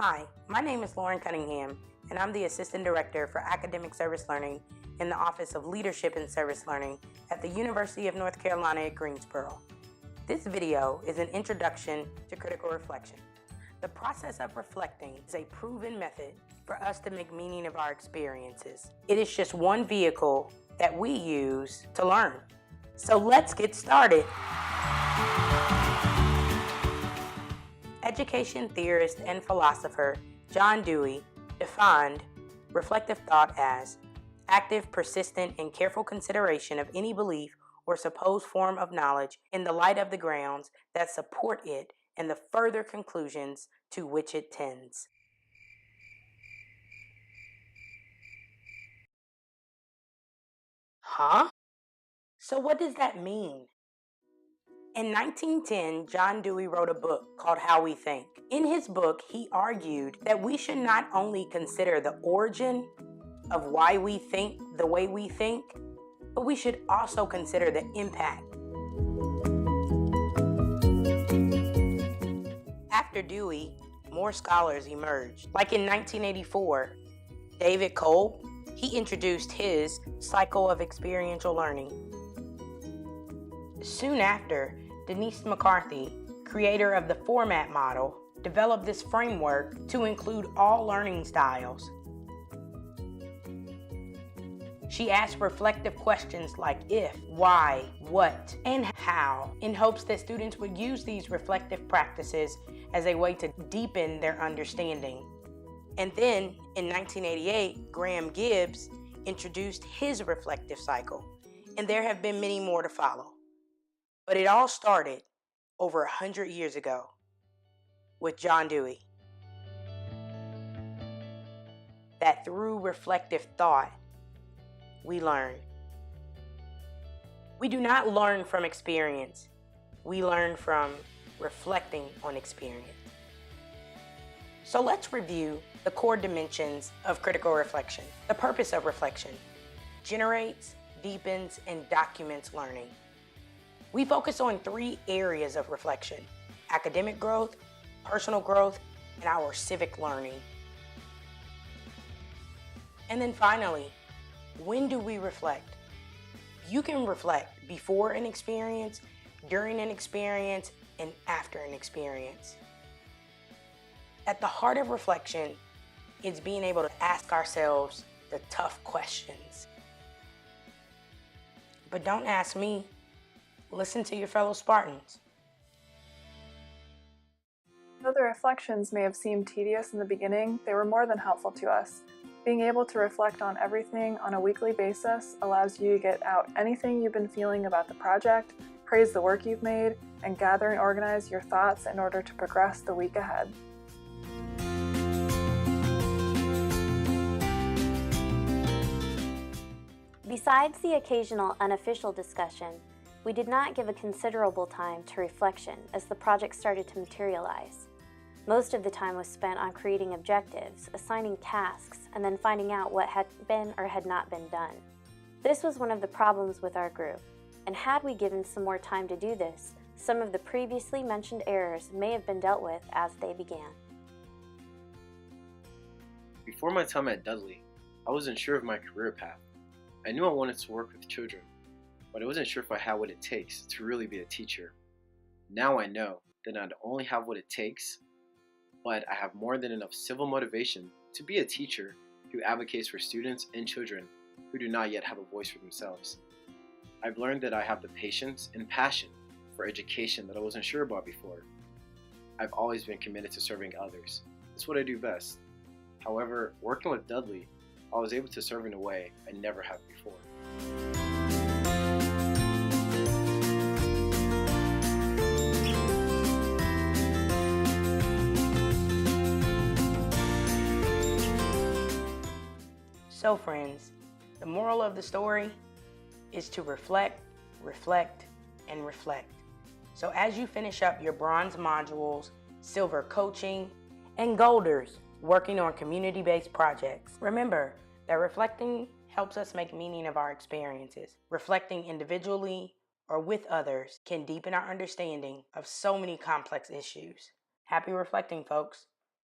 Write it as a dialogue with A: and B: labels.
A: Hi, my name is Lauren Cunningham, and I'm the Assistant Director for Academic Service Learning in the Office of Leadership and Service Learning at the University of North Carolina at Greensboro. This video is an introduction to critical reflection. The process of reflecting is a proven method for us to make meaning of our experiences. It is just one vehicle that we use to learn. So let's get started. Education theorist and philosopher John Dewey defined reflective thought as active, persistent, and careful consideration of any belief or supposed form of knowledge in the light of the grounds that support it and the further conclusions to which it tends. Huh? So what does that mean? In 1910, John Dewey wrote a book called How We Think. In his book, he argued that we should not only consider the origin of why we think the way we think, but we should also consider the impact. After Dewey, more scholars emerged. Like in 1984, David Cole, he introduced his cycle of experiential learning. Soon after, Denise McCarthy, creator of the format model, developed this framework to include all learning styles. She asked reflective questions like if, why, what, and how, in hopes that students would use these reflective practices as a way to deepen their understanding. And then, in 1988, Graham Gibbs introduced his reflective cycle, and there have been many more to follow. But it all started over 100 years ago with John Dewey. That through reflective thought, we learn. We do not learn from experience. We learn from reflecting on experience. So let's review the core dimensions of critical reflection. The purpose of reflection: generates, deepens, and documents learning. We focus on three areas of reflection: academic growth, personal growth, and our civic learning. And then finally, when do we reflect? You can reflect before an experience, during an experience, and after an experience. At the heart of reflection is being able to ask ourselves the tough questions. But don't ask me. Listen to your fellow Spartans.
B: Though the reflections may have seemed tedious in the beginning, they were more than helpful to us. Being able to reflect on everything on a weekly basis allows you to get out anything you've been feeling about the project, praise the work you've made, and gather and organize your thoughts in order to progress the week ahead.
C: Besides the occasional unofficial discussion, we did not give a considerable time to reflection as the project started to materialize. Most of the time was spent on creating objectives, assigning tasks, and then finding out what had been or had not been done. This was one of the problems with our group, and had we given some more time to do this, some of the previously mentioned errors may have been dealt with as they began.
D: Before my time at Dudley, I wasn't sure of my career path. I knew I wanted to work with children, but I wasn't sure if I had what it takes to really be a teacher. Now I know that I not only have what it takes, but I have more than enough civil motivation to be a teacher who advocates for students and children who do not yet have a voice for themselves. I've learned that I have the patience and passion for education that I wasn't sure about before. I've always been committed to serving others. It's what I do best. However, working with Dudley, I was able to serve in a way I never have before.
A: So friends, the moral of the story is to reflect, reflect, and reflect. So as you finish up your bronze modules, silver coaching, and golders working on community-based projects, remember that reflecting helps us make meaning of our experiences. Reflecting individually or with others can deepen our understanding of so many complex issues. Happy reflecting, folks.